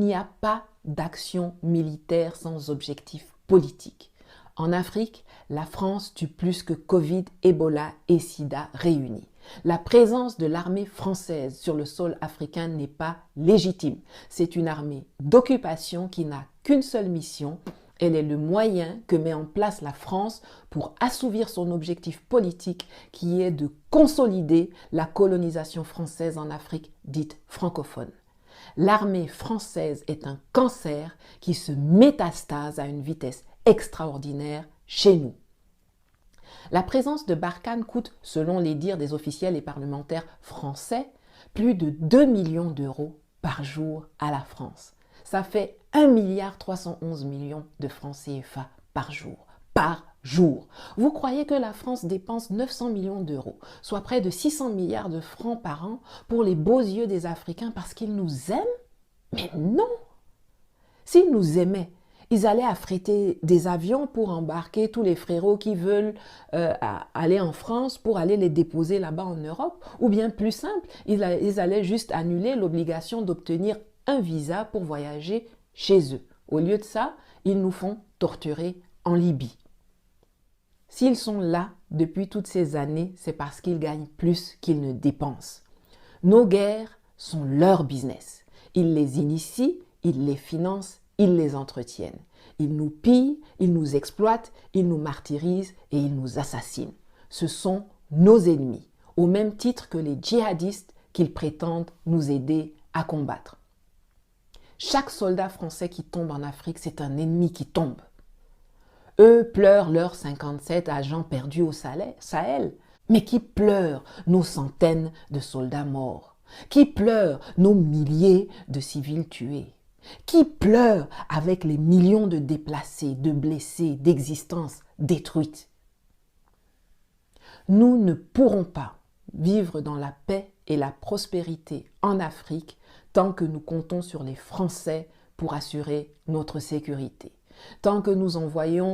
n'y a pas d'action militaire sans objectif politique. En Afrique, la France tue plus que Covid, Ebola et Sida réunis. La présence de l'armée française sur le sol africain n'est pas légitime. C'est une armée d'occupation qui n'a qu'une seule mission. Elle est le moyen que met en place la France pour assouvir son objectif politique qui est de consolider la colonisation française en Afrique dite francophone. L'armée française est un cancer qui se métastase à une vitesse extraordinaire chez nous. La présence de Barkhane coûte, selon les dires des officiels et parlementaires français, plus de 2 millions d'euros par jour à la France. Ça fait 1,311 milliard de francs CFA par jour. Par jour. Vous croyez que la France dépense 900 millions d'euros, soit près de 600 milliards de francs par an pour les beaux yeux des Africains parce qu'ils nous aiment? Mais non! S'ils nous aimaient, ils allaient affréter des avions pour embarquer tous les frérots qui veulent aller en France pour aller les déposer là-bas en Europe. Ou bien plus simple, ils allaient juste annuler l'obligation d'obtenir un visa pour voyager chez eux. Au lieu de ça, ils nous font torturer en Libye. S'ils sont là depuis toutes ces années, c'est parce qu'ils gagnent plus qu'ils ne dépensent. Nos guerres sont leur business. Ils les initient, ils les financent, ils les entretiennent. Ils nous pillent, ils nous exploitent, ils nous martyrisent et ils nous assassinent. Ce sont nos ennemis, au même titre que les djihadistes qu'ils prétendent nous aider à combattre. Chaque soldat français qui tombe en Afrique, c'est un ennemi qui tombe. Eux pleurent leurs 57 agents perdus au Sahel, mais qui pleurent nos centaines de soldats morts, qui pleurent nos milliers de civils tués, qui pleurent avec les millions de déplacés, de blessés, d'existences détruites. Nous ne pourrons pas vivre dans la paix et la prospérité en Afrique tant que nous comptons sur les Français pour assurer notre sécurité, tant que nous envoyons